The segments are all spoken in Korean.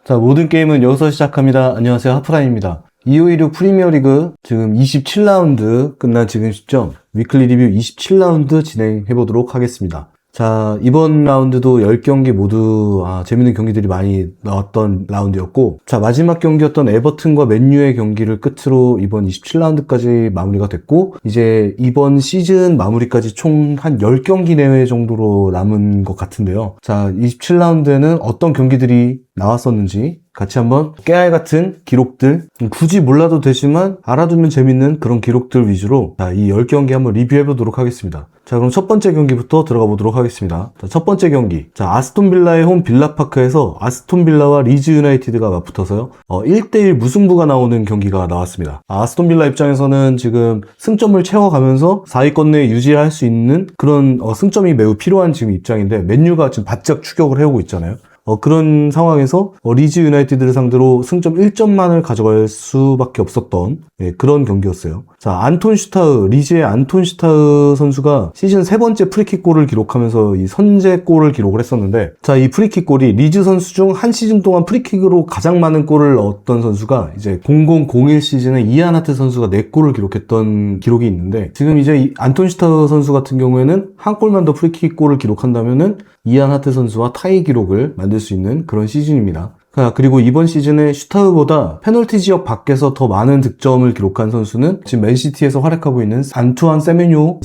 자, 모든 게임은 여기서 시작합니다. 안녕하세요, 하프라인입니다. 2516 프리미어리그 지금 27라운드 끝난 지금 시점 위클리 리뷰 27라운드 진행해 보도록 하겠습니다. 자, 이번 라운드도 10경기 모두 재밌는 경기들이 많이 나왔던 라운드였고, 자, 마지막 경기였던 에버튼과 맨유의 경기를 끝으로 이번 27라운드까지 마무리가 됐고, 이제 이번 시즌 마무리까지 총 한 10경기 내외 정도로 남은 것 같은데요. 자, 27라운드에는 어떤 경기들이 나왔었는지 같이 한번 깨알 같은 기록들, 굳이 몰라도 되지만 알아두면 재밌는 그런 기록들 위주로 이 10경기 한번 리뷰해 보도록 하겠습니다. 자, 그럼 첫 번째 경기부터 들어가 보도록 하겠습니다. 자, 첫 번째 경기. 자, 아스톤 빌라의 홈 빌라파크에서 아스톤 빌라와 리즈 유나이티드가 맞붙어서요. 1대1 무승부가 나오는 경기가 나왔습니다. 아스톤 빌라 입장에서는 지금 승점을 채워가면서 4위권 내에 유지할 수 있는 그런 승점이 매우 필요한 지금 입장인데, 맨유가 지금 바짝 추격을 해오고 있잖아요. 그런 상황에서 리즈 유나이티드를 상대로 승점 1점만을 가져갈 수밖에 없었던 그런 경기였어요. 자, 안톤 슈타흐, 리즈의 안톤 슈타흐 선수가 시즌 세 번째 프리킥 골을 기록하면서 이 선제골을 기록을 했었는데, 자, 이 프리킥 골이 리즈 선수 중 한 시즌 동안 프리킥으로 가장 많은 골을 넣었던 선수가 이제 0001 시즌에 이안 하트 선수가 4골을 기록했던 기록이 있는데, 지금 이제 이 안톤 슈타흐 선수 같은 경우에는 한 골만 더 프리킥 골을 기록한다면은 이안 하트 선수와 타이 기록을 만들 수 있는 그런 시즌입니다. 그리고 이번 시즌에 슈타흐보다 페널티 지역 밖에서 더 많은 득점을 기록한 선수는 지금 맨시티에서 활약하고 있는 안투안 세메뇨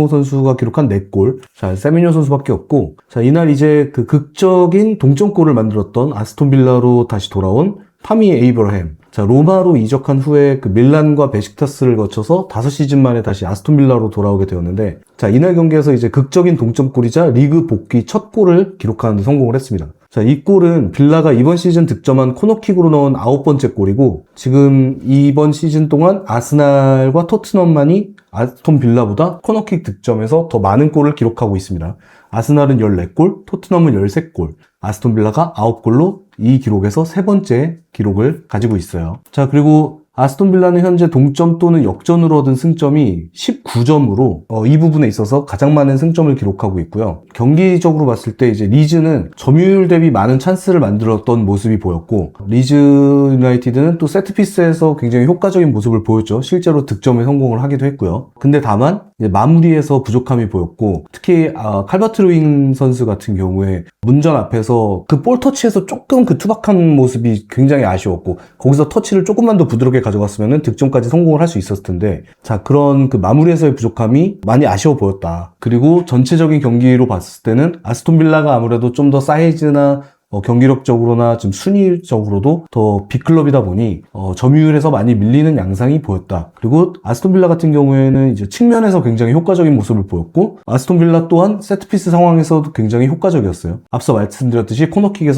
선수가 기록한 4골. 자, 세메뇨 선수밖에 없고, 자, 이날 이제 그 극적인 동점골을 만들었던 아스톤 빌라로 다시 돌아온 타미 에이브러햄. 자, 로마로 이적한 후에 그 밀란과 베식타스를 거쳐서 5시즌 만에 다시 아스톤 빌라로 돌아오게 되었는데, 자, 이날 경기에서 이제 극적인 동점골이자 리그 복귀 첫 골을 기록하는 데 성공을 했습니다. 자, 이 골은 빌라가 이번 시즌 득점한 코너킥으로 넣은 9번째 골이고, 지금 이번 시즌 동안 아스날과 토트넘만이 아스톤 빌라보다 코너킥 득점에서 더 많은 골을 기록하고 있습니다. 아스날은 14골, 토트넘은 13골, 아스톤 빌라가 9골로 이 기록에서 세 번째 기록을 가지고 있어요. 자, 그리고 아스톤 빌라는 현재 동점 또는 역전으로 얻은 승점이 19점으로 이 부분에 있어서 가장 많은 승점을 기록하고 있고요. 경기적으로 봤을 때 이제 리즈는 점유율 대비 많은 찬스를 만들었던 모습이 보였고, 리즈 유나이티드는 또 세트피스에서 굉장히 효과적인 모습을 보였죠. 실제로 득점에 성공을 하기도 했고요. 근데 다만 이제 마무리에서 부족함이 보였고, 특히 칼버트 루인 선수 같은 경우에 문전 앞에서 그 볼 터치에서 조금 그 투박한 모습이 굉장히 아쉬웠고, 거기서 터치를 조금만 더 부드럽게 가져갔으면 득점까지 성공을 할 수 있었을 텐데, 자, 그런 그 마무리에서의 부족함이 많이 아쉬워 보였다. 그리고 전체적인 경기로 봤을 때는 아스톤 빌라가 아무래도 좀 더 사이즈나 경기력적으로나 좀 순위적으로도 더 빅클럽이다 보니 점유율에서 많이 밀리는 양상이 보였다. 그리고 아스톤 빌라 같은 경우에는 이제 측면에서 굉장히 효과적인 모습을 보였고, 아스톤 빌라 또한 세트피스 상황에서도 굉장히 효과적이었어요. 앞서 말씀드렸듯이 코너킥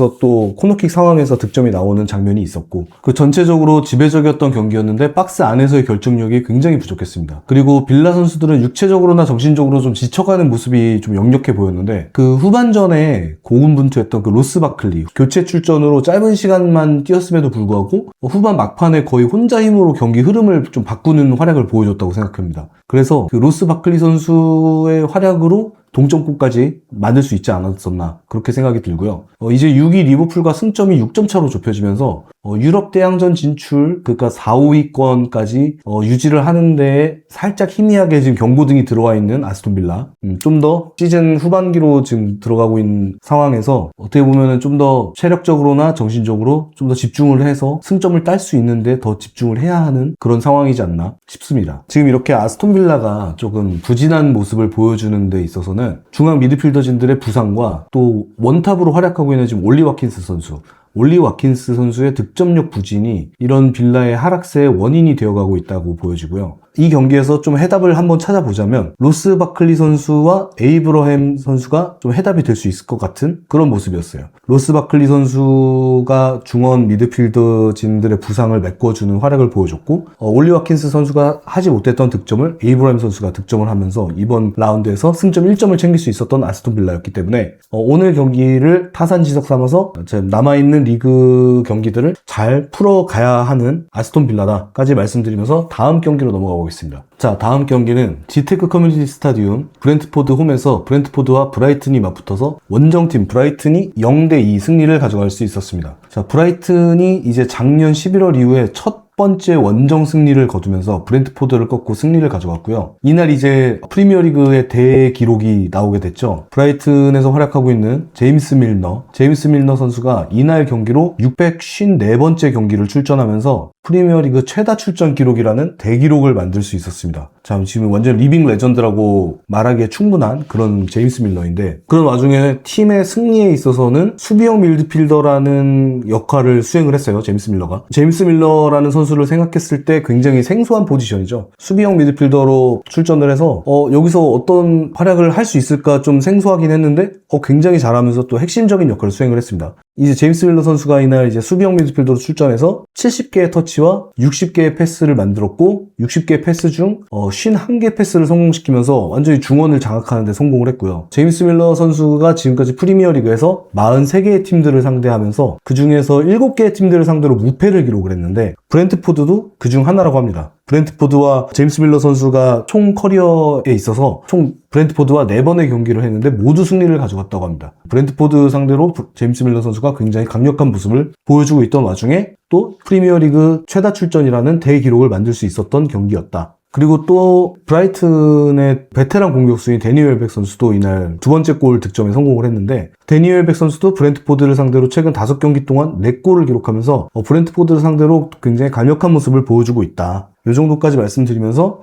상황에서 득점이 나오는 장면이 있었고, 그 전체적으로 지배적이었던 경기였는데 박스 안에서의 결정력이 굉장히 부족했습니다. 그리고 빌라 선수들은 육체적으로나 정신적으로 좀 지쳐가는 모습이 좀 역력해 보였는데, 그 후반전에 고군분투했던 그 로스 바클리 교체 출전으로 짧은 시간만 뛰었음에도 불구하고 후반 막판에 거의 혼자 힘으로 경기 흐름을 좀 바꾸는 활약을 보여줬다고 생각합니다. 그래서 그 로스 바클리 선수의 활약으로 동점골까지 만들 수 있지 않았었나, 그렇게 생각이 들고요. 이제 6위 리버풀과 승점이 6점 차로 좁혀지면서 유럽 대항전 진출, 그러니까 4, 5위권까지 유지를 하는데 살짝 희미하게 지금 경고등이 들어와 있는 아스톤 빌라, 좀 더 시즌 후반기로 지금 들어가고 있는 상황에서 어떻게 보면은 좀 더 체력적으로나 정신적으로 좀 더 집중을 해서 승점을 딸 수 있는데 더 집중을 해야 하는 그런 상황이지 않나 싶습니다. 지금 이렇게 아스톤 빌라가 조금 부진한 모습을 보여주는 데 있어서는 중앙 미드필더진들의 부상과 또 원탑으로 활약하고 있는 지금 올리 와킨스 선수의 득점력 부진이 이런 빌라의 하락세의 원인이 되어가고 있다고 보여지고요. 이 경기에서 좀 해답을 한번 찾아보자면 로스 바클리 선수와 에이브러햄 선수가 좀 해답이 될 수 있을 것 같은 그런 모습이었어요. 로스 바클리 선수가 중원 미드필더진들의 부상을 메꿔주는 활약을 보여줬고, 올리 와킨스 선수가 하지 못했던 득점을 에이브러햄 선수가 득점을 하면서 이번 라운드에서 승점 1점을 챙길 수 있었던 아스톤 빌라였기 때문에 오늘 경기를 타산지석 삼아서 남아있는 리그 경기들을 잘 풀어가야 하는 아스톤 빌라다까지 말씀드리면서 다음 경기로 넘어가 보겠습니다. 넘어가겠습니다. 자, 다음 경기는 지테크 커뮤니티 스타디움 브렌트포드 홈에서 브렌트포드와 브라이튼이 맞붙어서 원정팀 브라이튼이 0대2 승리를 가져갈 수 있었습니다. 자, 브라이튼이 이제 작년 11월 이후에 첫 번째 원정 승리를 거두면서 브렌트포드를 꺾고 승리를 가져갔고요. 이날 이제 프리미어리그의 대기록이 나오게 됐죠. 브라이튼에서 활약하고 있는 제임스 밀너 선수가 이날 경기로 654번째 경기를 출전하면서 프리미어리그 최다 출전 기록이라는 대기록을 만들 수 있었습니다. 자, 지금 완전 리빙 레전드라고 말하기에 충분한 그런 제임스 밀러인데, 그런 와중에 팀의 승리에 있어서는 수비형 미드필더라는 역할을 수행을 했어요. 제임스 밀러라는 선수를 생각했을 때 굉장히 생소한 포지션이죠. 수비형 미드필더로 출전을 해서 여기서 어떤 활약을 할 수 있을까 좀 생소하긴 했는데 굉장히 잘하면서 또 핵심적인 역할을 수행을 했습니다. 이제 제임스 밀러 선수가 이날 이제 수비형 미드필더로 출전해서 70개의 터치와 60개의 패스를 만들었고, 60개의 패스 중 51개 패스를 성공시키면서 완전히 중원을 장악하는 데 성공을 했고요. 제임스 밀러 선수가 지금까지 프리미어리그에서 43개의 팀들을 상대하면서 그 중에서 7개의 팀들을 상대로 무패를 기록을 했는데, 브렌트포드도 그 중 하나라고 합니다. 브렌트포드와 제임스 밀러 선수가 총 커리어에 있어서 총 브렌트포드와 4번의 경기를 했는데 모두 승리를 가져갔다고 합니다. 브렌트포드 상대로 제임스 밀러 선수가 굉장히 강력한 모습을 보여주고 있던 와중에 또 프리미어리그 최다 출전이라는 대기록을 만들 수 있었던 경기였다. 그리고 또 브라이튼의 베테랑 공격수인 데니 웰백 선수도 이날 두 번째 골 득점에 성공을 했는데, 데니 웰백 선수도 브렌트포드를 상대로 최근 5경기 동안 4골을 기록하면서 브렌트포드를 상대로 굉장히 강력한 모습을 보여주고 있다. 이 정도까지 말씀드리면서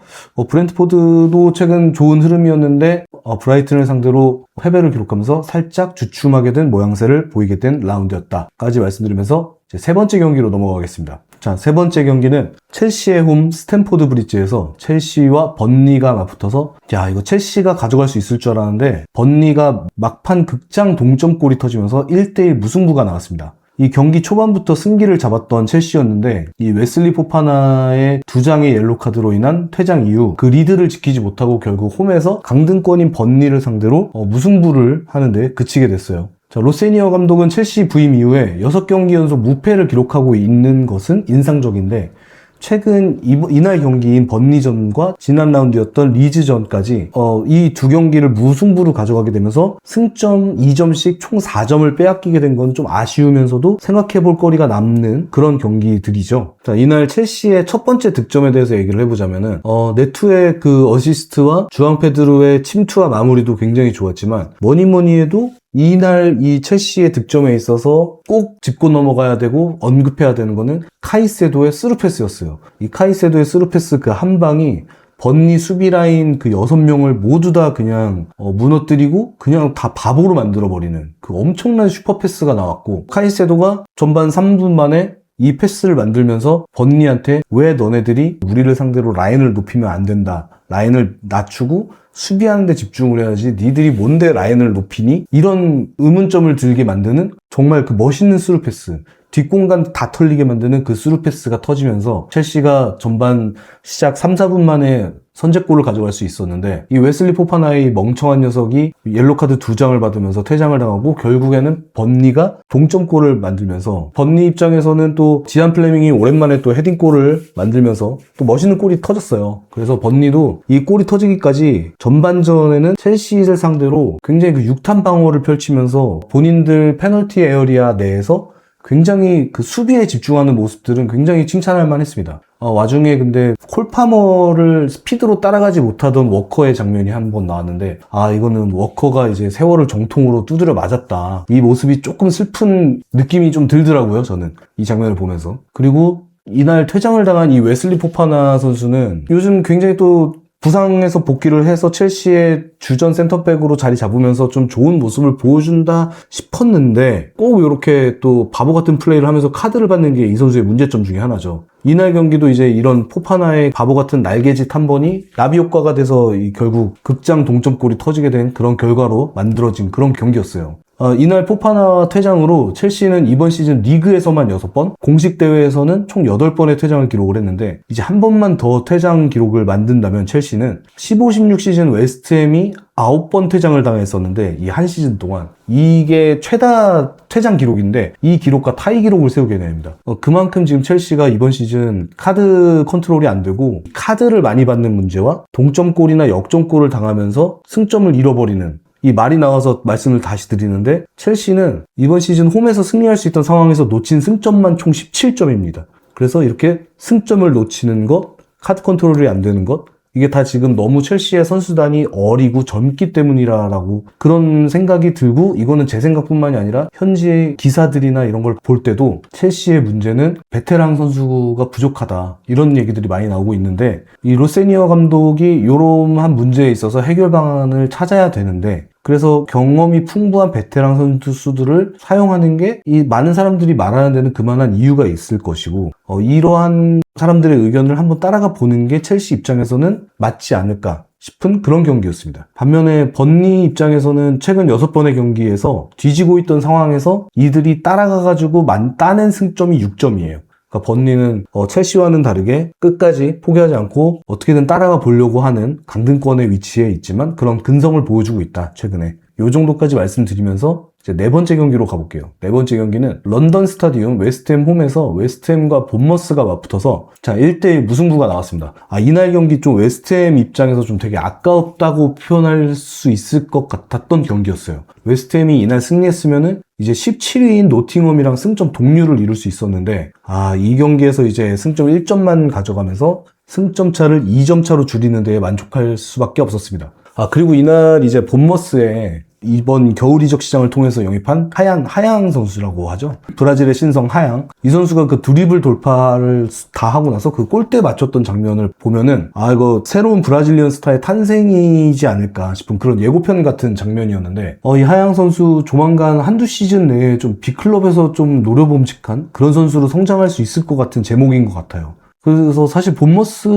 브렌트포드도 최근 좋은 흐름이었는데 브라이튼을 상대로 패배를 기록하면서 살짝 주춤하게 된 모양새를 보이게 된 라운드였다까지 말씀드리면서 이제 세 번째 경기로 넘어가겠습니다. 자, 세 번째 경기는 첼시의 홈 스탠포드 브리지에서 첼시와 번리가 맞붙어서, 야, 이거 첼시가 가져갈 수 있을 줄 알았는데 번리가 막판 극장 동점골이 터지면서 1대1 무승부가 나왔습니다. 이 경기 초반부터 승기를 잡았던 첼시였는데, 이 웨슬리 포파나의 2장의 옐로카드로 인한 퇴장 이후 그 리드를 지키지 못하고 결국 홈에서 강등권인 번리를 상대로 무승부를 하는데 그치게 됐어요. 자, 로세니어 감독은 첼시 부임 이후에 6경기 연속 무패를 기록하고 있는 것은 인상적인데, 최근 이날 경기인 번리전과 지난 라운드였던 리즈전까지 이 두 경기를 무승부로 가져가게 되면서 승점 2점씩 총 4점을 빼앗기게 된 건 좀 아쉬우면서도 생각해볼 거리가 남는 그런 경기들이죠. 자, 이날 첼시의 첫 번째 득점에 대해서 얘기를 해보자면은 네투의 그 어시스트와 주앙 페드로의 침투와 마무리도 굉장히 좋았지만, 뭐니 해도 이날 이 첼시의 득점에 있어서 꼭 짚고 넘어가야 되고 언급해야 되는 거는 카이세도의 스루패스였어요. 이 카이세도의 스루패스 그 한 방이 번리 수비라인 그 6명을 모두 다 그냥 무너뜨리고 그냥 다 바보로 만들어버리는 그 엄청난 슈퍼패스가 나왔고, 카이세도가 전반 3분 만에 이 패스를 만들면서 번리한테 왜 너네들이 우리를 상대로 라인을 높이면 안 된다, 라인을 낮추고 수비하는 데 집중을 해야지 니들이 뭔데 라인을 높이니? 이런 의문점을 들게 만드는 정말 그 멋있는 스루패스, 뒷공간 다 털리게 만드는 그 스루패스가 터지면서 첼시가 전반 시작 3, 4분 만에 선제골을 가져갈 수 있었는데, 이 웨슬리 포파나의 멍청한 녀석이 옐로카드 2장을 받으면서 퇴장을 당하고 결국에는 번리가 동점골을 만들면서, 번리 입장에서는 또 지안 플레밍이 오랜만에 또 헤딩골을 만들면서 또 멋있는 골이 터졌어요. 그래서 번리도 이 골이 터지기까지 전반전에는 첼시를 상대로 굉장히 그 육탄 방어를 펼치면서 본인들 페널티 에어리아 내에서 굉장히 그 수비에 집중하는 모습들은 굉장히 칭찬할 만했습니다. 와중에 근데 콜파머를 스피드로 따라가지 못하던 워커의 장면이 한 번 나왔는데, 이거는 워커가 이제 세월을 정통으로 두드려 맞았다, 이 모습이 조금 슬픈 느낌이 좀 들더라고요, 저는 이 장면을 보면서. 그리고 이날 퇴장을 당한 이 웨슬리 포파나 선수는 요즘 굉장히 또 부상에서 복귀를 해서 첼시의 주전 센터백으로 자리 잡으면서 좀 좋은 모습을 보여준다 싶었는데, 꼭 이렇게 또 바보 같은 플레이를 하면서 카드를 받는 게 이 선수의 문제점 중에 하나죠. 이날 경기도 이제 이런 포파나의 바보 같은 날개짓 한 번이 나비 효과가 돼서 결국 극장 동점골이 터지게 된 그런 결과로 만들어진 그런 경기였어요. 이날 포파나 퇴장으로 첼시는 이번 시즌 리그에서만 6번, 공식 대회에서는 총 8번의 퇴장을 기록을 했는데 이제 한 번만 더 퇴장 기록을 만든다면 첼시는 15-16 시즌 웨스트햄이 9번 퇴장을 당했었는데 이 한 시즌 동안 이게 최다 퇴장 기록인데 이 기록과 타이 기록을 세우게 됩니다. 그만큼 지금 첼시가 이번 시즌 카드 컨트롤이 안 되고 카드를 많이 받는 문제와 동점골이나 역전골을 당하면서 승점을 잃어버리는 이 말이 나와서 말씀을 다시 드리는데 첼시는 이번 시즌 홈에서 승리할 수 있던 상황에서 놓친 승점만 총 17점입니다. 그래서 이렇게 승점을 놓치는 것, 카드 컨트롤이 안 되는 것, 이게 다 지금 너무 첼시의 선수단이 어리고 젊기 때문이라고 그런 생각이 들고 이거는 제 생각뿐만이 아니라 현지 기사들이나 이런 걸 볼 때도 첼시의 문제는 베테랑 선수가 부족하다 이런 얘기들이 많이 나오고 있는데 이 로세니어 감독이 이런 문제에 있어서 해결 방안을 찾아야 되는데 그래서 경험이 풍부한 베테랑 선수들을 사용하는 게 이 많은 사람들이 말하는 데는 그만한 이유가 있을 것이고 이러한 사람들의 의견을 한번 따라가 보는 게 첼시 입장에서는 맞지 않을까 싶은 그런 경기였습니다. 반면에 번니 입장에서는 최근 6번의 경기에서 뒤지고 있던 상황에서 이들이 따라가가지고 따낸 승점이 6점이에요. 그러니까 번니는 첼시와는 다르게 끝까지 포기하지 않고 어떻게든 따라가 보려고 하는 강등권의 위치에 있지만 그런 근성을 보여주고 있다, 최근에. 요 정도까지 말씀드리면서 이제 네 번째 경기로 가볼게요. 네 번째 경기는 런던 스타디움 웨스트햄 홈에서 웨스트햄과 본머스가 맞붙어서 자 1대1 무승부가 나왔습니다. 이날 경기 좀 웨스트햄 입장에서 좀 되게 아깝다고 표현할 수 있을 것 같았던 경기였어요. 웨스트햄이 이날 승리했으면은 이제 17위인 노팅엄이랑 승점 동률을 이룰 수 있었는데 이 경기에서 이제 승점 1점만 가져가면서 승점 차를 2점 차로 줄이는 데에 만족할 수밖에 없었습니다. 그리고 이날 이제 본머스에 이번 겨울 이적 시장을 통해서 영입한 하양 선수라고 하죠. 브라질의 신성 하양. 이 선수가 그 드리블 돌파를 다 하고 나서 그 골대 맞췄던 장면을 보면은 이거 새로운 브라질리언 스타의 탄생이지 않을까 싶은 그런 예고편 같은 장면이었는데 이 하양 선수 조만간 한두 시즌 내에 좀 B클럽에서 좀 노려봄직한 그런 선수로 성장할 수 있을 것 같은 제목인 것 같아요. 그래서 사실 본머스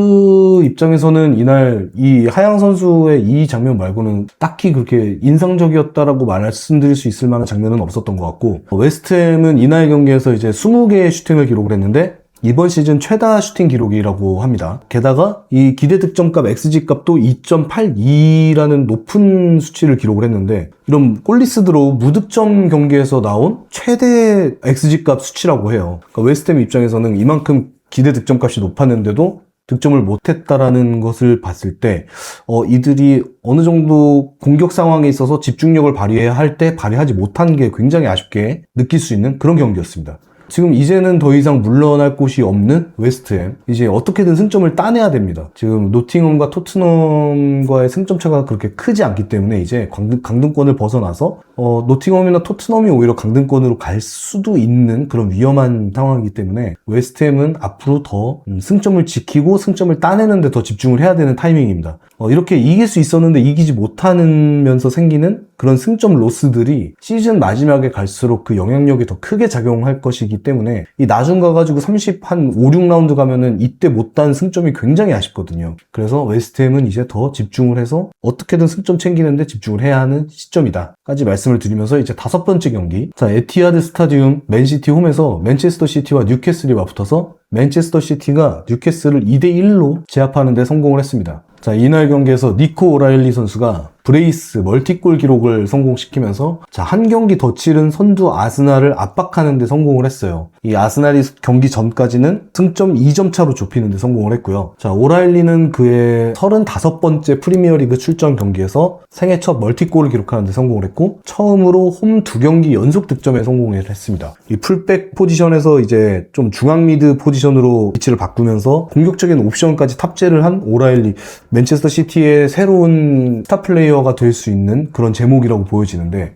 입장에서는 이날 이 하양 선수의 이 장면 말고는 딱히 그렇게 인상적이었다라고 말씀드릴 수 있을 만한 장면은 없었던 것 같고 웨스트햄은 이날 경기에서 이제 20개의 슈팅을 기록을 했는데 이번 시즌 최다 슈팅 기록이라고 합니다. 게다가 이 기대 득점값 XG 값도 2.82라는 높은 수치를 기록을 했는데 이런 골리스드로 무득점 경기에서 나온 최대 XG 값 수치라고 해요. 그러니까 웨스트햄 입장에서는 이만큼 기대 득점값이 높았는데도 득점을 못했다라는 것을 봤을 때 이들이 어느 정도 공격 상황에 있어서 집중력을 발휘해야 할 때 발휘하지 못한 게 굉장히 아쉽게 느낄 수 있는 그런 경기였습니다. 지금 이제는 더 이상 물러날 곳이 없는 웨스트햄, 이제 어떻게든 승점을 따내야 됩니다. 지금 노팅엄과 토트넘과의 승점 차가 그렇게 크지 않기 때문에 이제 강등권을 벗어나서 노팅엄이나 토트넘이 오히려 강등권으로 갈 수도 있는 그런 위험한 상황이기 때문에 웨스트햄은 앞으로 더 승점을 지키고 승점을 따내는 데 더 집중을 해야 되는 타이밍입니다. 이렇게 이길 수 있었는데 이기지 못하면서 생기는 그런 승점 로스들이 시즌 마지막에 갈수록 그 영향력이 더 크게 작용할 것이기 때문에 이 나중 가가지고 5, 6라운드 가면은 이때 못단 승점이 굉장히 아쉽거든요. 그래서 웨스트햄은 이제 더 집중을 해서 어떻게든 승점 챙기는데 집중을 해야 하는 시점이다 까지 말씀을 드리면서 이제 5번째 경기, 자 에티하드 스타디움 맨시티 홈에서 맨체스터 시티와 뉴캐슬이 맞붙어서 맨체스터 시티가 뉴캐슬을 2대1로 제압하는 데 성공을 했습니다. 자, 이날 경기에서 니코 오라일리 선수가 브레이스 멀티골 기록을 성공시키면서 한 경기 더 치른 선두 아스날을 압박하는 데 성공을 했어요. 이 아스날이 경기 전까지는 승점 2점 차로 좁히는 데 성공을 했고요. 자, 오라일리는 그의 35번째 프리미어리그 출전 경기에서 생애 첫 멀티골을 기록하는 데 성공을 했고 처음으로 홈 2경기 연속 득점에 성공을 했습니다. 이 풀백 포지션에서 이제 좀 중앙 미드 포지션으로 위치를 바꾸면서 공격적인 옵션까지 탑재를 한 오라일리, 맨체스터 시티의 새로운 스타 플레이어가 될 수 있는 그런 제목이라고 보여지는데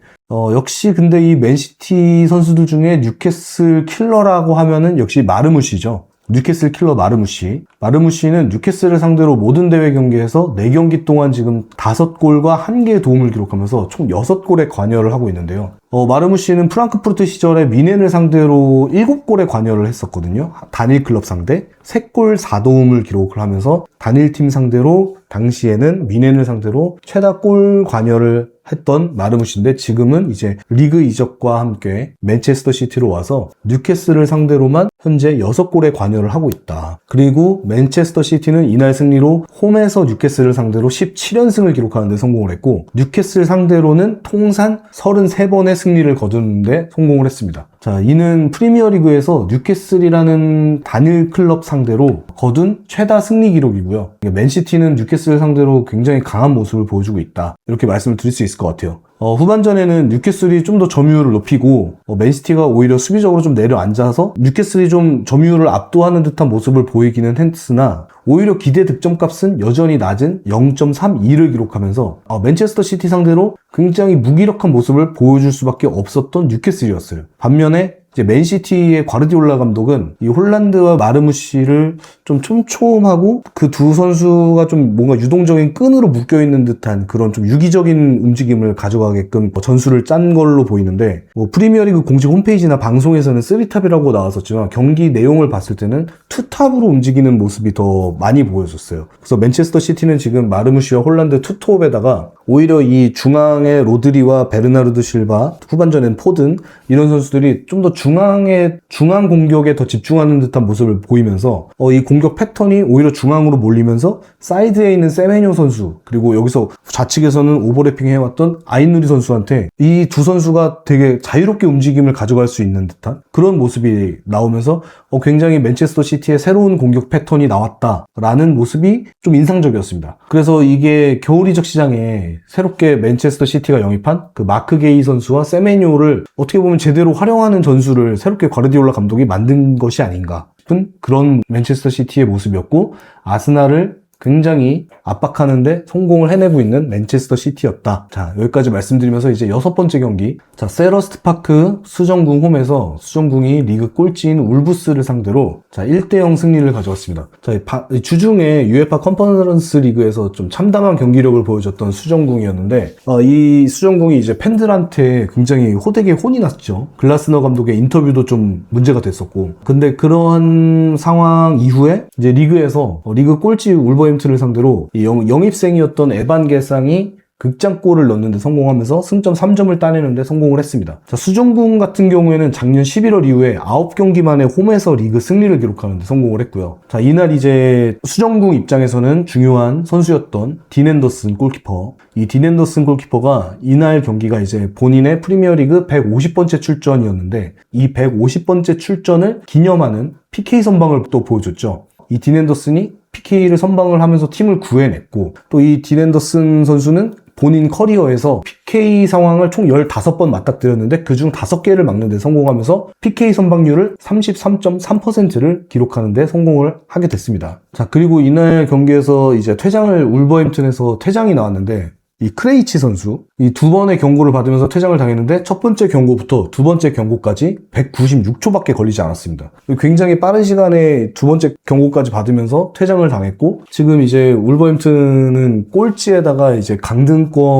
역시 근데 이 맨시티 선수들 중에 뉴캐슬 킬러라고 하면은 역시 마르무시죠. 뉴캐슬 킬러 마르무시는 뉴캐슬을 상대로 모든 대회 경기에서 4경기 동안 지금 5골과 1개의 도움을 기록하면서 총 6골에 관여를 하고 있는데요. 마르무시는 프랑크푸르트 시절에 미넨을 상대로 7골에 관여를 했었거든요. 단일 클럽 상대 3골 4도움을 기록을 하면서 단일팀 상대로 당시에는 미넨을 상대로 최다 골 관여를 했던 마르무시인데 지금은 이제 리그 이적과 함께 맨체스터 시티로 와서 뉴캐슬을 상대로만 현재 6골에 관여를 하고 있다. 그리고 맨체스터 시티는 이날 승리로 홈에서 뉴캐슬을 상대로 17연승을 기록하는 데 성공을 했고 뉴캐슬 상대로는 통산 33번의 승리를 거두는데 성공을 했습니다. 자, 이는 프리미어리그에서 뉴캐슬이라는 단일 클럽 상대로 거둔 최다 승리 기록이고요. 맨시티는 뉴캐슬 상대로 굉장히 강한 모습을 보여주고 있다. 이렇게 말씀을 드릴 수 있을 것 같아요. 후반전에는 뉴캐슬이 좀 더 점유율을 높이고 맨시티가 오히려 수비적으로 좀 내려앉아서 뉴캐슬이 좀 점유율을 압도하는 듯한 모습을 보이기는 했으나 오히려 기대 득점값은 여전히 낮은 0.32를 기록하면서 맨체스터 시티 상대로 굉장히 무기력한 모습을 보여줄 수밖에 없었던 뉴캐슬이었어요. 반면에 이제 맨시티의 과르디올라 감독은 이 홀란드와 마르무시를 좀 촘촘하고 그 두 선수가 좀 뭔가 유동적인 끈으로 묶여있는 듯한 그런 좀 유기적인 움직임을 가져가게끔 전술을 짠 걸로 보이는데 프리미어리그 공식 홈페이지나 방송에서는 3탑이라고 나왔었지만 경기 내용을 봤을 때는 2탑으로 움직이는 모습이 더 많이 보여졌어요. 그래서 맨체스터 시티는 지금 마르무시와 홀란드 투톱에다가 오히려 이 중앙의 로드리와 베르나르드 실바, 후반전엔 포든 이런 선수들이 좀 더 중앙 공격에 더 집중하는 듯한 모습을 보이면서 이 공격 패턴이 오히려 중앙으로 몰리면서 사이드에 있는 세메뇨 선수 그리고 여기서 좌측에서는 오버래핑 해왔던 아인누리 선수한테 이 두 선수가 되게 자유롭게 움직임을 가져갈 수 있는 듯한 그런 모습이 나오면서 굉장히 맨체스터 시티의 새로운 공격 패턴이 나왔다라는 모습이 좀 인상적이었습니다. 그래서 이게 겨울 이적 시장에 새롭게 맨체스터 시티가 영입한 그 마크 게이 선수와 세메뇨를 어떻게 보면 제대로 활용하는 전술을 새롭게 과르디올라 감독이 만든 것이 아닌가 싶은 그런 맨체스터 시티의 모습이었고 아스날을 굉장히 압박하는데 성공을 해내고 있는 맨체스터 시티였다. 자, 여기까지 말씀드리면서 이제 6번째 경기. 자, 셀러스트 파크 수정궁 홈에서 수정궁이 리그 꼴찌인 울브스를 상대로 자, 1대0 승리를 가져왔습니다. 자, 주중에 UEFA 컨퍼런스 리그에서 좀 참담한 경기력을 보여줬던 수정궁이었는데 이 수정궁이 이제 팬들한테 굉장히 호되게 혼이 났죠. 글라스너 감독의 인터뷰도 좀 문제가 됐었고. 근데 그러한 상황 이후에 이제 리그에서 리그 꼴찌 울버햄튼을 상대로 영입생이었던 에반 게상이 극장골을 넣는데 성공하면서 승점 3점을 따내는데 성공을 했습니다. 자, 수정궁 같은 경우에는 작년 11월 이후에 9경기 만에 홈에서 리그 승리를 기록하는데 성공을 했고요. 자, 이날 이제 수정궁 입장에서는 중요한 선수였던 딘 앤더슨 골키퍼. 이 딘 앤더슨 골키퍼가 이날 경기가 이제 본인의 프리미어리그 150번째 출전이었는데 이 150번째 출전을 기념하는 PK 선방을 또 보여줬죠. 이 딘 앤더슨이 PK를 선방을 하면서 팀을 구해냈고 또 이 딘 앤더슨 선수는 본인 커리어에서 PK 상황을 총 15번 맞닥뜨렸는데 그중 5개를 막는 데 성공하면서 PK 선방률을 33.3%를 기록하는 데 성공을 하게 됐습니다. 자, 그리고 이날 경기에서 이제 울버햄튼에서 퇴장이 나왔는데 이 크레이치 선수, 이 2번의 경고를 받으면서 퇴장을 당했는데 첫 번째 경고부터 두 번째 경고까지 196초밖에 걸리지 않았습니다. 굉장히 빠른 시간에 두 번째 경고까지 받으면서 퇴장을 당했고 지금 이제 울버햄튼은 꼴찌에다가 이제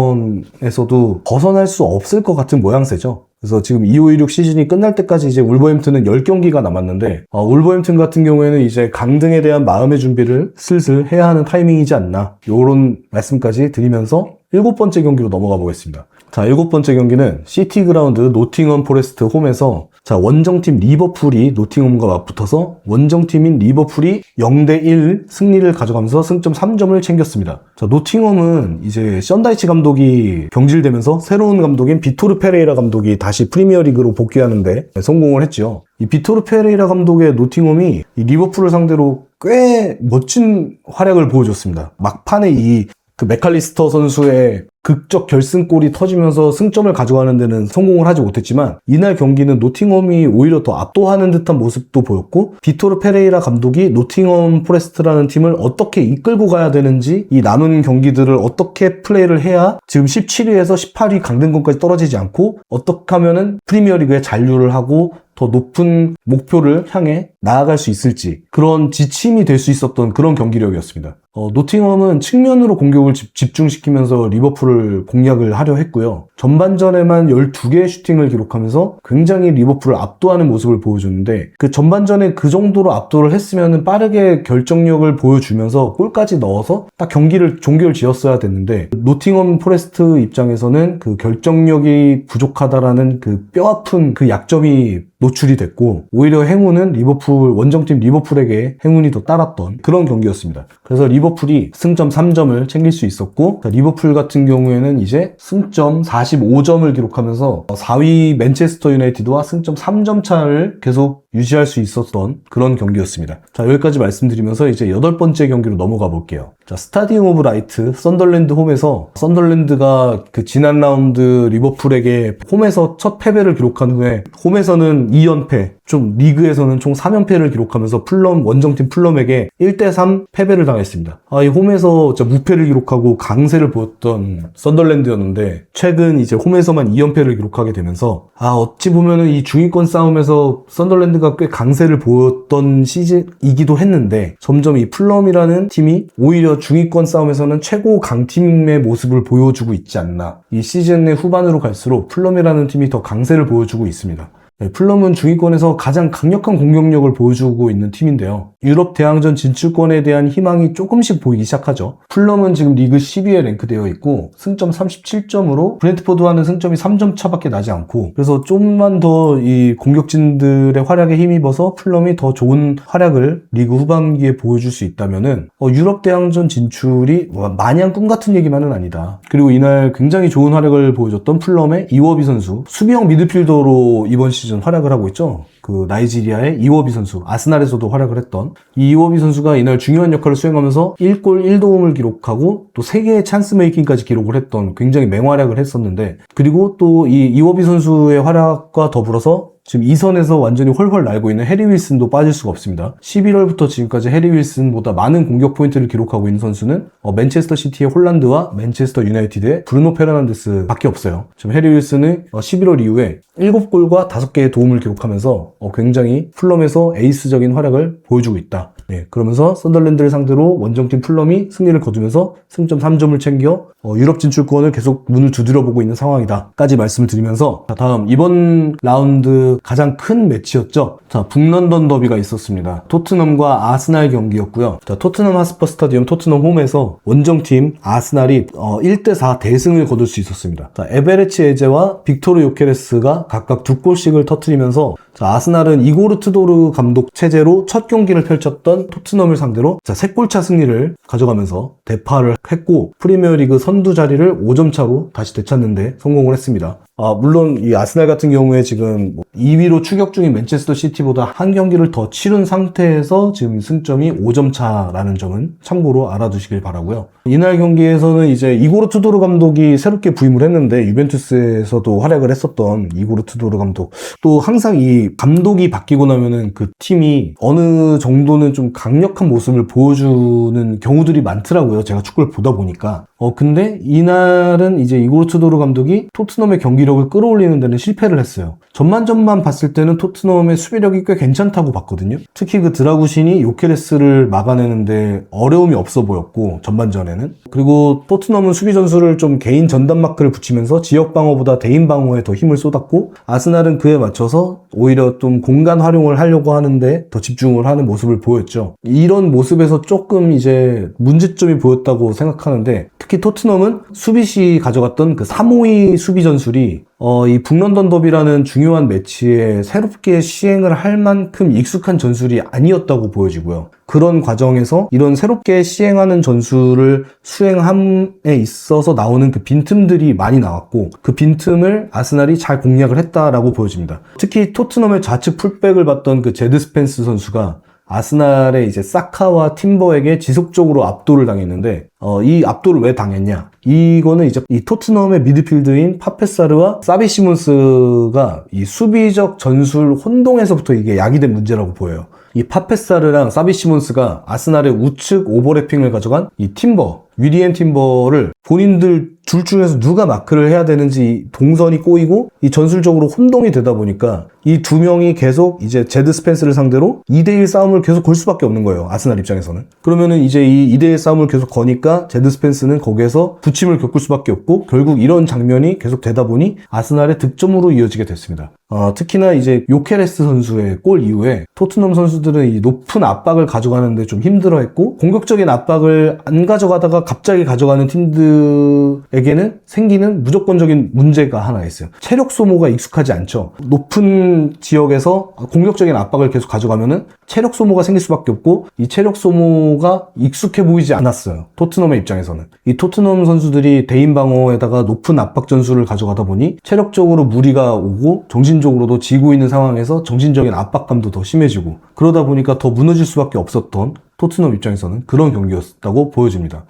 강등권에서도 벗어날 수 없을 것 같은 모양새죠. 그래서 지금 2516 시즌이 끝날 때까지 이제 울버햄튼은 10경기가 남았는데 울버햄튼 같은 경우에는 이제 강등에 대한 마음의 준비를 슬슬 해야 하는 타이밍이지 않나 이런 말씀까지 드리면서 7번째 경기로 넘어가 보겠습니다. 자, 7번째 경기는 시티 그라운드 노팅엄 포레스트 홈에서 자, 원정팀 리버풀이 노팅엄과 맞붙어서 원정팀인 리버풀이 0대1 승리를 가져가면서 승점 3점을 챙겼습니다. 자, 노팅엄은 이제 션다이치 감독이 경질되면서 새로운 감독인 비토르 페레이라 감독이 다시 프리미어리그로 복귀하는데 성공을 했죠. 이 비토르 페레이라 감독의 노팅엄이 이 리버풀을 상대로 꽤 멋진 활약을 보여줬습니다. 막판에 그 맥칼리스터 선수의 극적 결승골이 터지면서 승점을 가져가는 데는 성공을 하지 못했지만 이날 경기는 노팅엄이 오히려 더 압도하는 듯한 모습도 보였고 비토르 페레이라 감독이 노팅엄 포레스트라는 팀을 어떻게 이끌고 가야 되는지 이 남은 경기들을 어떻게 플레이를 해야 지금 17위에서 18위 강등권까지 떨어지지 않고 어떻게 하면은 프리미어리그에 잔류를 하고 더 높은 목표를 향해 나아갈 수 있을지 그런 지침이 될 수 있었던 그런 경기력이었습니다. 노팅엄은 측면으로 공격을 집중시키면서 리버풀을 공략을 하려 했고요. 전반전에만 12개의 슈팅을 기록하면서 굉장히 리버풀을 압도하는 모습을 보여줬는데 그 전반전에 그 정도로 압도를 했으면 빠르게 결정력을 보여주면서 골까지 넣어서 딱 경기를 종결 지었어야 됐는데 노팅엄 포레스트 입장에서는 그 결정력이 부족하다라는 그 뼈아픈 그 약점이 노출이 됐고 오히려 행운은 원정팀 리버풀에게 행운이 더 따랐던 그런 경기였습니다. 그래서 리버풀이 승점 3점을 챙길 수 있었고 리버풀 같은 경우에는 이제 승점 45점을 기록하면서 4위 맨체스터 유나이티드와 승점 3점 차를 계속 유지할 수 있었던 그런 경기였습니다. 자, 여기까지 말씀드리면서 이제 8번째 경기로 넘어가 볼게요. 자, 스타디움 오브 라이트 썬덜랜드 홈에서 썬덜랜드가 그 지난 라운드 리버풀에게 홈에서 첫 패배를 기록한 후에 홈에서는 2연패, 좀 리그에서는 총 3연패를 기록하면서 원정팀 풀럼에게 1대3 패배를 당했습니다. 이 홈에서 진짜 무패를 기록하고 강세를 보였던 썬덜랜드였는데 최근 이제 홈에서만 2연패를 기록하게 되면서 어찌 보면은 이 중위권 싸움에서 썬덜랜드가 꽤 강세를 보였던 시즌이기도 했는데 점점 이 풀럼이라는 팀이 오히려 중위권 싸움에서는 최고 강팀의 모습을 보여주고 있지 않나. 이 시즌의 후반으로 갈수록 풀럼이라는 팀이 더 강세를 보여주고 있습니다. 풀럼은 중위권에서 가장 강력한 공격력을 보여주고 있는 팀인데요. 유럽 대항전 진출권에 대한 희망이 조금씩 보이기 시작하죠. 풀럼은 지금 리그 10위에 랭크되어 있고 승점 37점으로 브렌트포드와는 승점이 3점 차밖에 나지 않고 그래서 좀만 더 이 공격진들의 활약에 힘입어서 풀럼이 더 좋은 활약을 리그 후반기에 보여줄 수 있다면은 유럽 대항전 진출이 마냥 꿈같은 얘기만은 아니다. 그리고 이날 굉장히 좋은 활약을 보여줬던 풀럼의 이워비 선수 수비형 미드필더로 이번 시즌 활약을 하고 있죠. 그 나이지리아의 이워비 선수, 아스날에서도 활약을 했던 이 이워비 선수가 이날 중요한 역할을 수행하면서 1골 1도움을 기록하고 또 3개의 찬스 메이킹까지 기록을 했던 굉장히 맹활약을 했었는데 그리고 또 이 이워비 선수의 활약과 더불어서 지금 2선에서 완전히 훨훨 날고 있는 해리 윌슨도 빠질 수가 없습니다. 11월부터 지금까지 해리 윌슨보다 많은 공격 포인트를 기록하고 있는 선수는 맨체스터 시티의 홀란드와 맨체스터 유나이티드의 브루노 페르난데스 밖에 없어요. 지금 해리 윌슨은 11월 이후에 7골과 5개의 도움을 기록하면서 굉장히 풀럼에서 에이스적인 활약을 보여주고 있다. 그러면서 썬덜랜드를 상대로 원정팀 풀럼이 승리를 거두면서 승점 3점을 챙겨 유럽 진출권을 계속 문을 두드려보고 있는 상황이다 까지 말씀을 드리면서 다음 이번 라운드 가장 큰 매치였죠. 자, 북런던 더비가 있었습니다. 토트넘과 아스날 경기였고요. 자, 토트넘 하스퍼 스타디움 토트넘 홈에서 원정팀 아스날이 1대4 대승을 거둘 수 있었습니다. 자, 에베레치 에제와 빅토르 요케레스가 각각 2골씩을 터뜨리면서 자, 아스날은 이고르 트도르 감독 체제로 첫 경기를 펼쳤던 토트넘을 상대로 3골차 승리를 가져가면서 대파를 했고 프리미어리그 선두 자리를 5점 차로 다시 되찾는데 성공을 했습니다. 물론 이 아스날 같은 경우에 지금 2위로 추격 중인 맨체스터 시티보다 한 경기를 더 치른 상태에서 지금 승점이 5점 차라는 점은 참고로 알아두시길 바라고요. 이날 경기에서는 이제 이고르 투도르 감독이 새롭게 부임을 했는데 유벤투스에서도 활약을 했었던 이고르 투도르 감독 또 항상 이 감독이 바뀌고 나면은 그 팀이 어느 정도는 좀 강력한 모습을 보여주는 경우들이 많더라고요. 제가 축구를 보다 보니까. 근데 이날은 이제 이고르 투도르 감독이 토트넘의 경기력을 끌어올리는 데는 실패를 했어요. 전반전만 봤을 때는 토트넘의 수비력이 꽤 괜찮다고 봤거든요. 특히 그 드라구신이 요케레스를 막아내는데 어려움이 없어 보였고 전반전에는. 그리고 토트넘은 수비 전술을 좀 개인 전담 마크를 붙이면서 지역 방어보다 대인 방어에 더 힘을 쏟았고 아스날은 그에 맞춰서 오히려 좀 공간 활용을 하려고 하는데 더 집중을 하는 모습을 보였죠. 이런 모습에서 조금 이제 문제점이 보였다고 생각하는데 특히 토트넘은 수비시 가져갔던 그 3-5-2 수비 전술이 이 북런던 더비라는 중요한 매치에 새롭게 시행을 할 만큼 익숙한 전술이 아니었다고 보여지고요. 그런 과정에서 이런 새롭게 시행하는 전술을 수행함에 있어서 나오는 그 빈틈들이 많이 나왔고 그 빈틈을 아스날이 잘 공략을 했다라고 보여집니다. 특히 토트넘의 좌측 풀백을 봤던 그 제드 스펜스 선수가 아스날의 이제 사카와 팀버에게 지속적으로 압도를 당했는데 이 압도를 왜 당했냐? 이거는 이제 이 토트넘의 미드필드인 파페사르와 사비 시몬스가 이 수비적 전술 혼동에서부터 이게 야기된 문제라고 보여요. 이 파페사르랑 사비 시몬스가 아스날의 우측 오버래핑을 가져간 이 팀버 위리앤 팀버를 본인들 둘 중에서 누가 마크를 해야 되는지 동선이 꼬이고 이 전술적으로 혼동이 되다 보니까 이 두 명이 계속 이제 제드 스펜스를 상대로 2대1 싸움을 계속 걸 수밖에 없는 거예요. 아스날 입장에서는. 그러면은 이제 이 2대1 싸움을 계속 거니까 제드 스펜스는 거기에서 부침을 겪을 수밖에 없고 결국 이런 장면이 계속 되다 보니 아스날의 득점으로 이어지게 됐습니다. 특히나 이제 요케레스 선수의 골 이후에 토트넘 선수들은 이 높은 압박을 가져가는데 좀 힘들어했고 공격적인 압박을 안 가져가다가 갑자기 가져가는 팀들에게는 생기는 무조건적인 문제가 하나 있어요. 체력 소모가 익숙하지 않죠. 높은 지역에서 공격적인 압박을 계속 가져가면은 체력 소모가 생길 수밖에 없고 이 체력 소모가 익숙해 보이지 않았어요. 토트넘의 입장에서는. 이 토트넘 선수들이 대인 방어에다가 높은 압박 전술을 가져가다 보니 체력적으로 무리가 오고 정신적으로도 지고 있는 상황에서 정신적인 압박감도 더 심해지고 그러다 보니까 더 무너질 수밖에 없었던 토트넘 입장에서는 그런 경기였다고 보여집니다.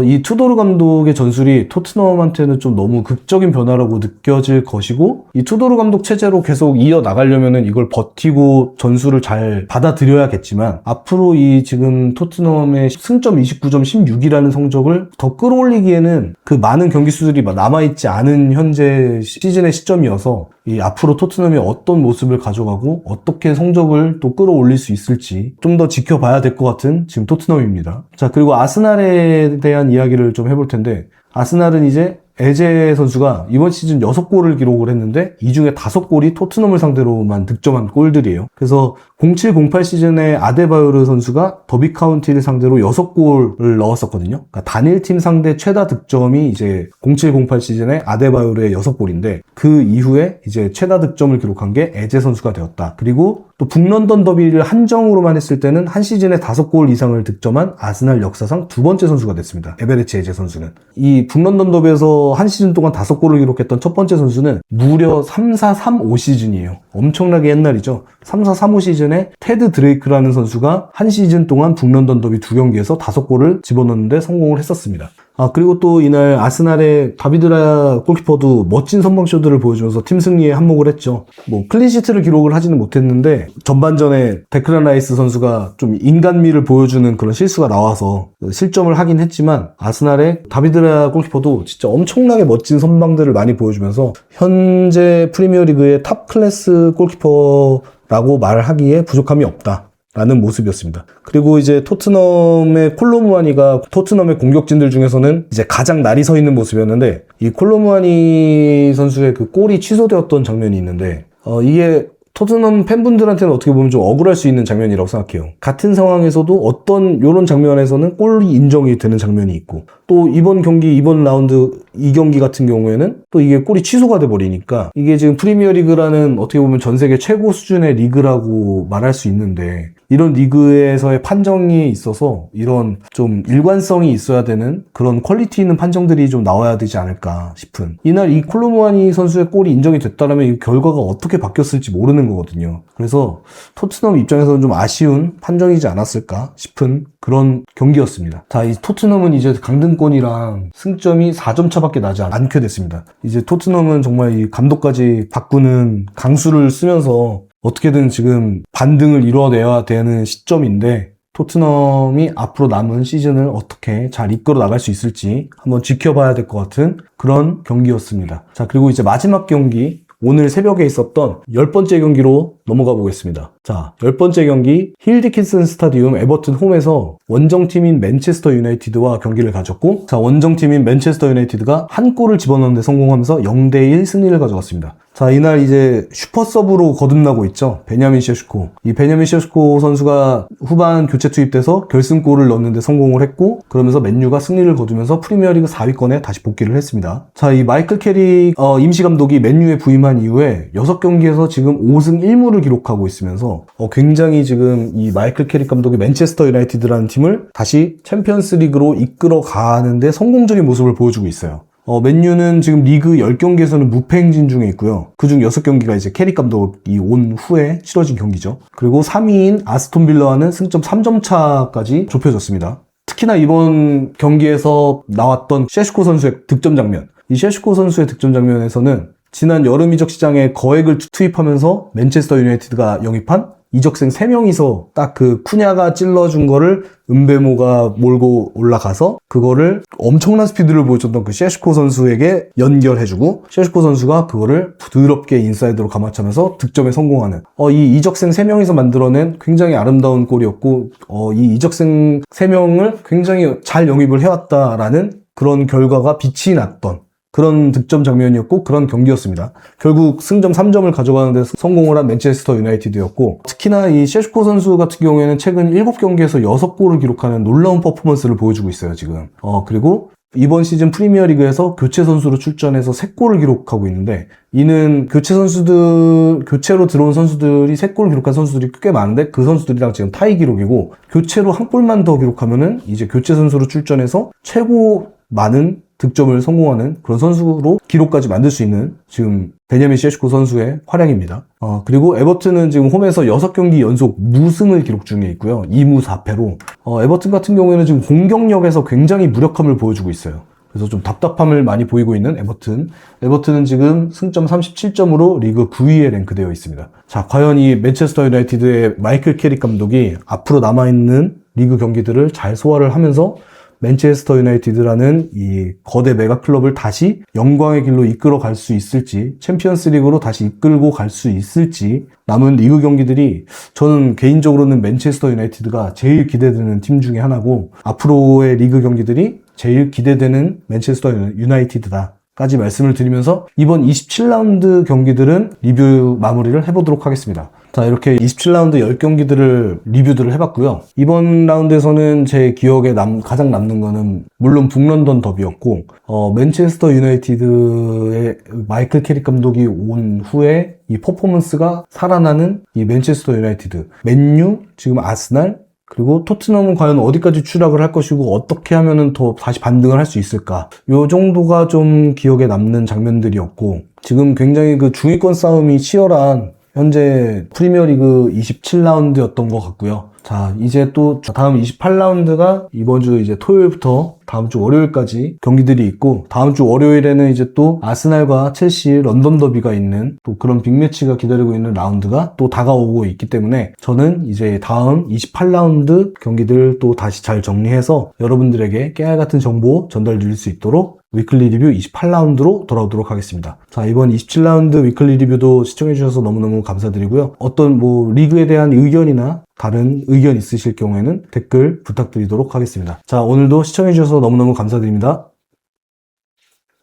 이 투도르 감독의 전술이 토트넘한테는 좀 너무 극적인 변화라고 느껴질 것이고 이 투도르 감독 체제로 계속 이어나가려면은 이걸 버티고 전술을 잘 받아들여야겠지만 앞으로 이 지금 토트넘의 승점 29점 16이라는 성적을 더 끌어올리기에는 그 많은 경기 수들이 남아있지 않은 현재 시즌의 시점이어서 이 앞으로 토트넘이 어떤 모습을 가져가고 어떻게 성적을 또 끌어올릴 수 있을지 좀 더 지켜봐야 될 것 같은 지금 토트넘입니다. 자, 그리고 아스날에 대한 이야기를 좀 해볼 텐데 아스날은 이제 에제 선수가 이번 시즌 6골을 기록을 했는데 이 중에 5골이 토트넘을 상대로만 득점한 골들이에요. 그래서 07-08 시즌에 아데바요르 선수가 더비 카운티를 상대로 6골을 넣었었거든요. 그러니까 단일팀 상대 최다 득점이 이제 07-08 시즌에 아데바요르의 6골인데 그 이후에 이제 최다 득점을 기록한 게 에제 선수가 되었다. 그리고 또 북런던 더비를 한정으로만 했을 때는 한 시즌에 5골 이상을 득점한 아스날 역사상 두 번째 선수가 됐습니다. 에베레치 에제 선수는. 이 북런던 더비에서 한 시즌 동안 5골을 기록했던 첫 번째 선수는 무려 3-4-3-5 시즌이에요. 엄청나게 옛날이죠. 3-4-3-5 시즌에 테드 드레이크라는 선수가 한 시즌 동안 북런던 더비 2경기에서 5골을 집어넣는데 성공을 했었습니다. 그리고 또 이날 아스날의 다비드라 골키퍼도 멋진 선방쇼들을 보여주면서 팀 승리에 한몫을 했죠. 클린시트를 기록을 하지는 못했는데 전반전에 데클란 라이스 선수가 좀 인간미를 보여주는 그런 실수가 나와서 실점을 하긴 했지만 아스날의 다비드라 골키퍼도 진짜 엄청나게 멋진 선방들을 많이 보여주면서 현재 프리미어리그의 탑 클래스 골키퍼라고 말하기에 부족함이 없다. 라는 모습이었습니다. 그리고 이제 토트넘의 콜로무아니가 토트넘의 공격진들 중에서는 이제 가장 날이 서 있는 모습이었는데 이 콜로무아니 선수의 그 골이 취소되었던 장면이 있는데 이게 토트넘 팬분들한테는 어떻게 보면 좀 억울할 수 있는 장면이라고 생각해요. 같은 상황에서도 어떤 요런 장면에서는 골이 인정이 되는 장면이 있고 또 이번 경기, 이번 라운드 이 경기 같은 경우에는 또 이게 골이 취소가 돼버리니까 이게 지금 프리미어리그라는 어떻게 보면 전 세계 최고 수준의 리그라고 말할 수 있는데 이런 리그에서의 판정이 있어서 이런 좀 일관성이 있어야 되는 그런 퀄리티 있는 판정들이 좀 나와야 되지 않을까 싶은 이날 이 콜로무아니 선수의 골이 인정이 됐다면 이 결과가 어떻게 바뀌었을지 모르는 거거든요. 그래서 토트넘 입장에서는 좀 아쉬운 판정이지 않았을까 싶은 그런 경기였습니다. 자, 이 토트넘은 이제 강등권이랑 승점이 4점 차밖에 나지 않게 됐습니다. 이제 토트넘은 정말 이 감독까지 바꾸는 강수를 쓰면서 어떻게든 지금 반등을 이뤄내야 되는 시점인데 토트넘이 앞으로 남은 시즌을 어떻게 잘 이끌어 나갈 수 있을지 한번 지켜봐야 될 것 같은 그런 경기였습니다. 자, 그리고 이제 마지막 경기 오늘 새벽에 있었던 10번째 경기로 넘어가 보겠습니다. 자, 10번째 경기 힐 디킨슨 스타디움 에버튼 홈에서 원정팀인 맨체스터 유나이티드와 경기를 가졌고 자, 원정팀인 맨체스터 유나이티드가 한 골을 집어넣는데 성공하면서 0대1 승리를 가져갔습니다. 자, 이날 이제 슈퍼 서브로 거듭나고 있죠. 베냐민 셰슈코. 이 베냐민 셰슈코 선수가 후반 교체 투입돼서 결승골을 넣는데 성공을 했고 그러면서 맨유가 승리를 거두면서 프리미어리그 4위권에 다시 복귀를 했습니다. 자, 이 마이클 캐릭 임시 감독이 맨유에 부임한 이후에 6경기에서 지금 5승 1무를 기록하고 있으면서 굉장히 지금 이 마이클 캐릭 감독이 맨체스터 유나이티드라는 팀을 다시 챔피언스 리그로 이끌어 가는데 성공적인 모습을 보여주고 있어요. 맨유는 지금 리그 10경기에서는 무패 행진 중에 있고요. 그중 6경기가 이제 캐릭 감독이 온 후에 치러진 경기죠. 그리고 3위인 아스톤 빌라와는 승점 3점 차까지 좁혀졌습니다. 특히나 이번 경기에서 나왔던 셰슈코 선수의 득점 장면. 이 셰슈코 선수의 득점 장면에서는 지난 여름 이적 시장에 거액을 투입하면서 맨체스터 유나이티드가 영입한 이적생 3명이서 딱 그 쿠냐가 찔러준 거를 은베모가 몰고 올라가서 그거를 엄청난 스피드를 보여줬던 그 셰슈코 선수에게 연결해주고 셰슈코 선수가 그거를 부드럽게 인사이드로 감아차면서 득점에 성공하는 이 이적생 3명이서 만들어낸 굉장히 아름다운 골이었고 이 이적생 3명을 굉장히 잘 영입을 해왔다라는 그런 결과가 빛이 났던 그런 득점 장면이었고 그런 경기였습니다. 결국 승점 3점을 가져가는 데 성공을 한 맨체스터 유나이티드였고 특히나 이 셰슈코 선수 같은 경우에는 최근 7경기에서 6골을 기록하는 놀라운 퍼포먼스를 보여주고 있어요, 지금. 그리고 이번 시즌 프리미어리그에서 교체 선수로 출전해서 3골을 기록하고 있는데 이는 교체로 들어온 선수들이 3골을 기록한 선수들이 꽤 많은데 그 선수들이랑 지금 타이 기록이고 교체로 1골만 더 기록하면은 이제 교체 선수로 출전해서 최고 많은 득점을 성공하는 그런 선수로 기록까지 만들 수 있는 지금 베냐민 셰슈코 선수의 활약입니다. 그리고 에버튼은 지금 홈에서 6경기 연속 무승을 기록 중에 있고요. 2무 4패로 에버튼 같은 경우에는 지금 공격력에서 굉장히 무력함을 보여주고 있어요. 그래서 좀 답답함을 많이 보이고 있는 에버튼은 지금 승점 37점으로 리그 9위에 랭크되어 있습니다. 자, 과연 이 맨체스터 유나이티드의 마이클 캐릭 감독이 앞으로 남아있는 리그 경기들을 잘 소화를 하면서 맨체스터 유나이티드라는 이 거대 메가 클럽을 다시 영광의 길로 이끌어 갈 수 있을지, 챔피언스 리그로 다시 이끌고 갈 수 있을지, 남은 리그 경기들이 저는 개인적으로는 맨체스터 유나이티드가 제일 기대되는 팀 중에 하나고 앞으로의 리그 경기들이 제일 기대되는 맨체스터 유나이티드다 까지 말씀을 드리면서 이번 27라운드 경기들은 리뷰 마무리를 해보도록 하겠습니다. 자, 이렇게 27라운드 10경기들을 리뷰들을 해봤고요. 이번 라운드에서는 제 기억에 가장 남는 거는 물론 북런던 더비였고 맨체스터 유나이티드의 마이클 캐릭 감독이 온 후에 이 퍼포먼스가 살아나는 이 맨체스터 유나이티드, 맨유, 지금 아스날, 그리고 토트넘은 과연 어디까지 추락을 할 것이고 어떻게 하면은 더 다시 반등을 할 수 있을까? 요 정도가 좀 기억에 남는 장면들이었고 지금 굉장히 그 중위권 싸움이 치열한 현재 프리미어리그 27라운드였던 것 같고요. 자, 이제 또 다음 28라운드가 이번 주 이제 토요일부터 다음 주 월요일까지 경기들이 있고 다음 주 월요일에는 이제 또 아스날과 첼시 런던 더비가 있는 또 그런 빅매치가 기다리고 있는 라운드가 또 다가오고 있기 때문에 저는 이제 다음 28라운드 경기들 또 다시 잘 정리해서 여러분들에게 깨알 같은 정보 전달드릴 수 있도록 위클리 리뷰 28라운드로 돌아오도록 하겠습니다. 자, 이번 27라운드 위클리 리뷰도 시청해주셔서 너무너무 감사드리고요. 어떤 리그에 대한 의견이나 다른 의견 있으실 경우에는 댓글 부탁드리도록 하겠습니다. 자, 오늘도 시청해주셔서 너무너무 감사드립니다.